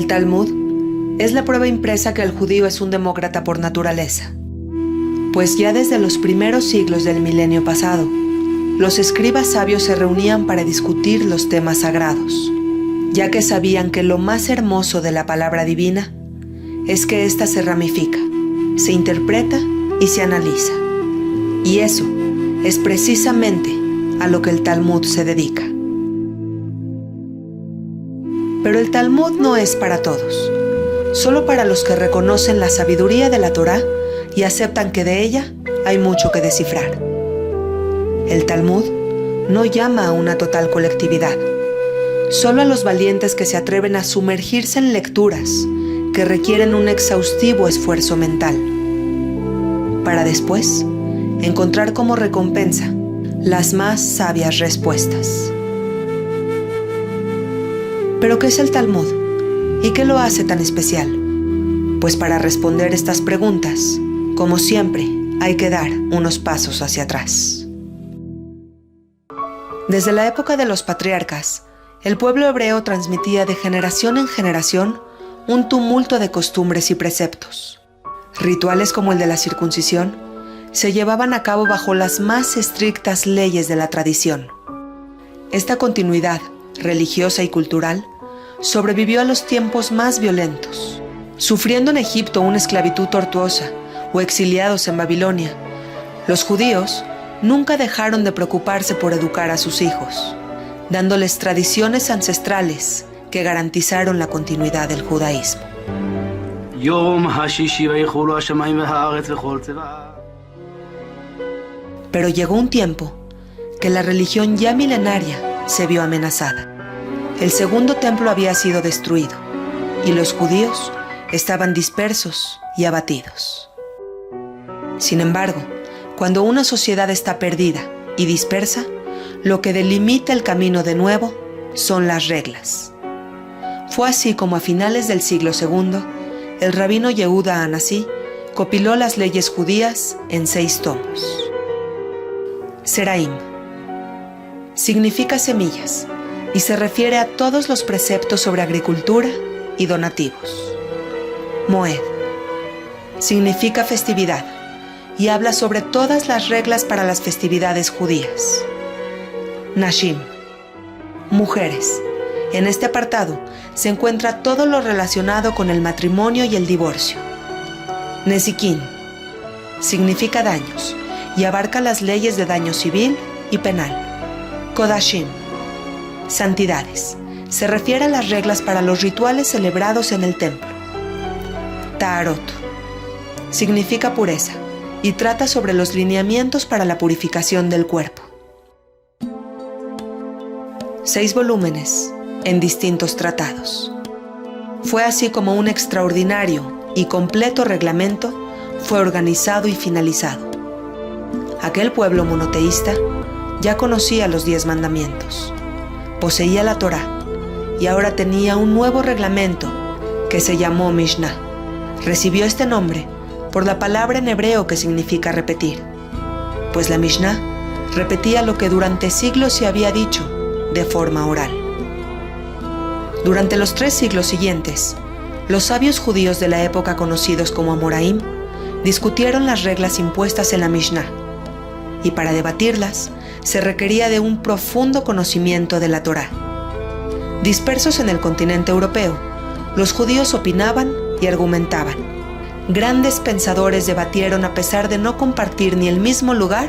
Talmud es la prueba impresa que el judío es un demócrata por naturaleza, pues ya desde los primeros siglos del milenio pasado, los escribas sabios se reunían para discutir los temas sagrados, ya que sabían que lo más hermoso de la palabra divina es que ésta se ramifica, se interpreta y se analiza. Y eso es precisamente a lo que el Talmud se dedica. Pero el Talmud no es para todos, solo para los que reconocen la sabiduría de la Torá y aceptan que de ella hay mucho que descifrar. El Talmud no llama a una total colectividad, solo a los valientes que se atreven a sumergirse en lecturas que requieren un exhaustivo esfuerzo mental, para después encontrar como recompensa las más sabias respuestas. ¿Pero qué es el Talmud? ¿Y qué lo hace tan especial? Pues para responder estas preguntas, como siempre, hay que dar unos pasos hacia atrás. Desde la época de los patriarcas, el pueblo hebreo transmitía de generación en generación un tumulto de costumbres y preceptos. Rituales como el de la circuncisión se llevaban a cabo bajo las más estrictas leyes de la tradición. Esta continuidad religiosa y cultural sobrevivió a los tiempos más violentos. Sufriendo en Egipto una esclavitud tortuosa o exiliados en Babilonia, los judíos nunca dejaron de preocuparse por educar a sus hijos, dándoles tradiciones ancestrales que garantizaron la continuidad del judaísmo. Pero llegó un tiempo que la religión ya milenaria se vio amenazada. El segundo templo había sido destruido y los judíos estaban dispersos y abatidos. Sin embargo, cuando una sociedad está perdida y dispersa, lo que delimita el camino de nuevo son las reglas. Fue así como a finales del siglo II, el rabino Yehuda Hanasí compiló las leyes judías en 6 tomos. Seraim significa semillas y se refiere a todos los preceptos sobre agricultura y donativos. Moed significa festividad y habla sobre todas las reglas para las festividades judías. Nashim, mujeres. En este apartado se encuentra todo lo relacionado con el matrimonio y el divorcio. Nezikin significa daños y abarca las leyes de daño civil y penal. Kodashim, santidades. Se refiere a las reglas para los rituales celebrados en el templo. Taharot significa pureza y trata sobre los lineamientos para la purificación del cuerpo. 6 volúmenes en distintos tratados. Fue así como un extraordinario y completo reglamento fue organizado y finalizado. Aquel pueblo monoteísta ya conocía los 10 mandamientos, poseía la Torá y ahora tenía un nuevo reglamento que se llamó Mishnah. Recibió este nombre por la palabra en hebreo que significa repetir, pues la Mishnah repetía lo que durante siglos se había dicho de forma oral. Durante los 3 siglos siguientes, los sabios judíos de la época conocidos como Amoraim discutieron las reglas impuestas en la Mishnah, y para debatirlas se requería de un profundo conocimiento de la Torá. Dispersos en el continente europeo, los judíos opinaban y argumentaban. Grandes pensadores debatieron a pesar de no compartir ni el mismo lugar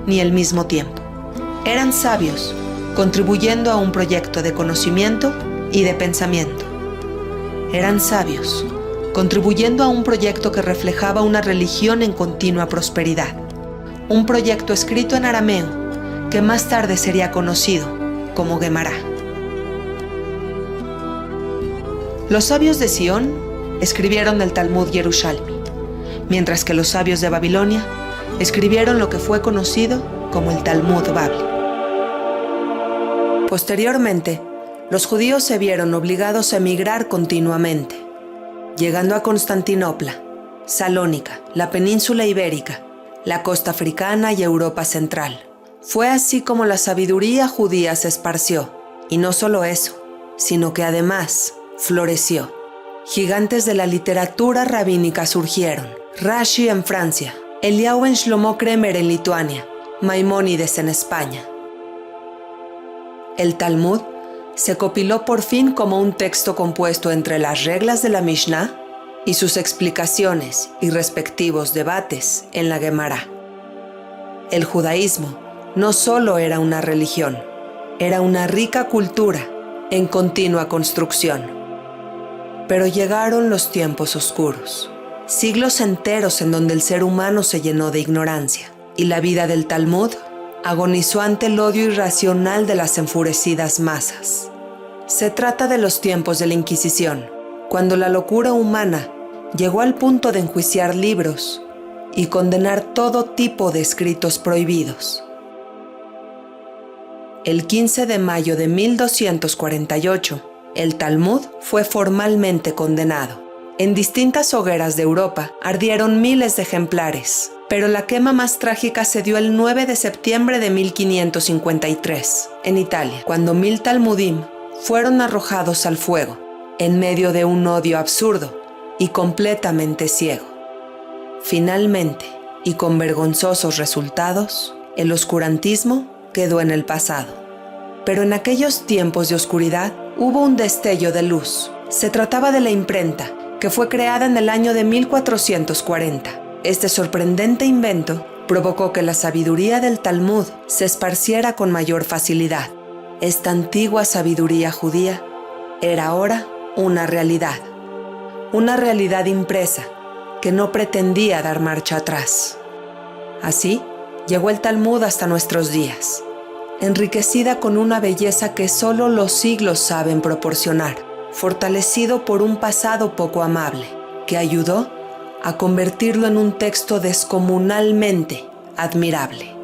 ni el mismo tiempo. Eran sabios, contribuyendo a un proyecto de conocimiento y de pensamiento. Eran sabios, contribuyendo a un proyecto que reflejaba una religión en continua prosperidad. Un proyecto escrito en arameo que más tarde sería conocido como Gemara. Los sabios de Sion escribieron el Talmud Yerushalmi, mientras que los sabios de Babilonia escribieron lo que fue conocido como el Talmud Babli. Posteriormente, los judíos se vieron obligados a emigrar continuamente, llegando a Constantinopla, Salónica, la península ibérica, la costa africana y Europa central. Fue así como la sabiduría judía se esparció, y no solo eso, sino que además floreció. gigantes de la literatura rabínica surgieron. Rashi en Francia, Eliyahu en Shlomo Kremer en Lituania, Maimónides en España. El Talmud se compiló por fin como un texto compuesto entre las reglas de la Mishnah y sus explicaciones y respectivos debates en la Gemara. El judaísmo no solo era una religión, era una rica cultura en continua construcción. Pero llegaron los tiempos oscuros, siglos enteros en donde el ser humano se llenó de ignorancia, y la vida del Talmud agonizó ante el odio irracional de las enfurecidas masas. Se trata de los tiempos de la Inquisición, cuando la locura humana llegó al punto de enjuiciar libros y condenar todo tipo de escritos prohibidos. El 15 de mayo de 1248, el Talmud fue formalmente condenado. En distintas hogueras de Europa ardieron miles de ejemplares, pero la quema más trágica se dio el 9 de septiembre de 1553, en Italia, cuando 1000 talmudim fueron arrojados al fuego, en medio de un odio absurdo y completamente ciego. Finalmente, y con vergonzosos resultados, el oscurantismo quedó en el pasado. Pero en aquellos tiempos de oscuridad hubo un destello de luz. Se trataba de la imprenta, que fue creada en el año de 1440. Este sorprendente invento provocó que la sabiduría del Talmud se esparciera con mayor facilidad. Esta antigua sabiduría judía era ahora una realidad impresa que no pretendía dar marcha atrás. Así llegó el Talmud hasta nuestros días, enriquecida con una belleza que solo los siglos saben proporcionar, fortalecido por un pasado poco amable, que ayudó a convertirlo en un texto descomunalmente admirable.